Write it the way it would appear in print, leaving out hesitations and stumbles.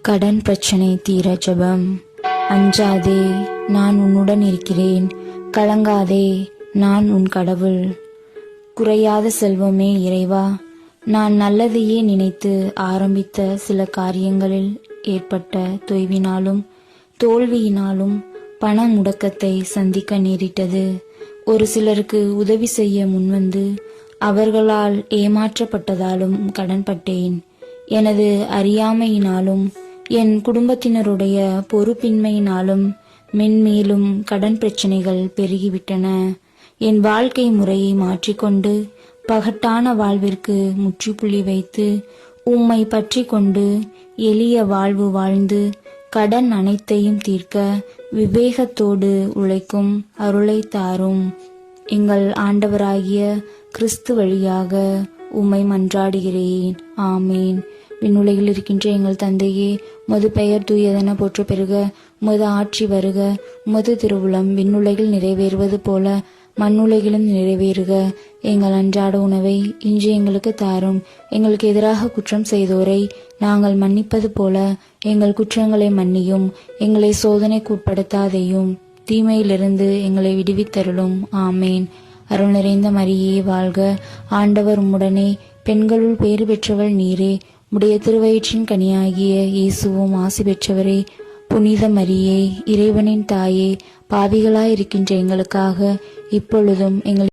கடன் பிரச்சனை தீர ஜெபம். அஞ்சாதே, நான் உன்னுடன் இருக்கிறேன். கலங்காதே, நான் உன் கடவுள். குறையாத செல்வமே இறைவா, நான் நல்லதையே நினைத்து ஆரம்பித்த சில காரியங்களில் ஏற்பட்ட தொய்வினாலும் தோல்வியினாலும் பண முடக்கத்தை சந்திக்க நேரிட்டது. ஒரு சிலருக்கு உதவி செய்ய முன்வந்து அவர்களால் ஏமாற்றப்பட்டதாலும் கடன்பட்டேன். எனது அறியாமையினாலும் என் குடும்பத்தினருடைய பொறுப்பின்மையினாலும் மென்மேலும் கடன் பிரச்சனைகள் பெருகிவிட்டன. என் வாழ்க்கை முறையை மாற்றிக்கொண்டு பகட்டான வாழ்விற்கு முற்றுப்புள்ளி வைத்து உம்மை பற்றி கொண்டு எளிய வாழ்வு வாழ்ந்து கடன் அனைத்தையும் தீர்க்க விவேகத்தோடு உழைக்கும் அருளை தாரும். எங்கள் ஆண்டவராகிய கிறிஸ்து வழியாக உம்மை மன்றாடுகிறேன். ஆமேன். விண்ணுலகில் இருக்கின்ற எங்கள் தந்தையே, உமது பெயர் தூயதென போற்ற பெறுக. உமது ஆட்சி வருக. உமது திருவுளம் விண்ணுலகில் நிறைவேறுவது போல மண்ணுலகிலும் நிறைவேறுக. எங்கள் அன்றாட உணவை இன்று எங்களுக்கு தாரும். எங்களுக்கு எதிராக குற்றம் செய்தோரை நாங்கள் மன்னிப்பது போல எங்கள் குற்றங்களை மன்னியும். எங்களை சோதனைக்கு உட்படுத்தாதேயும், தீமையிலிருந்து எங்களை விடுவித்தருளும். ஆமேன். அருள் நிறைந்த மரியே வாழ்க, ஆண்டவர் உம்முடனே, பெண்களுள் பேறு பெற்றவள் நீரே. உடைய திருவயிற்றின் கனியாகிய இயேசுவும் ஆசி பெற்றவரே. புனித மரியே, இறைவனின் தாயே, பாவிகளாயிருக்கின்ற எங்களுக்காக இப்பொழுதும் எங்கள்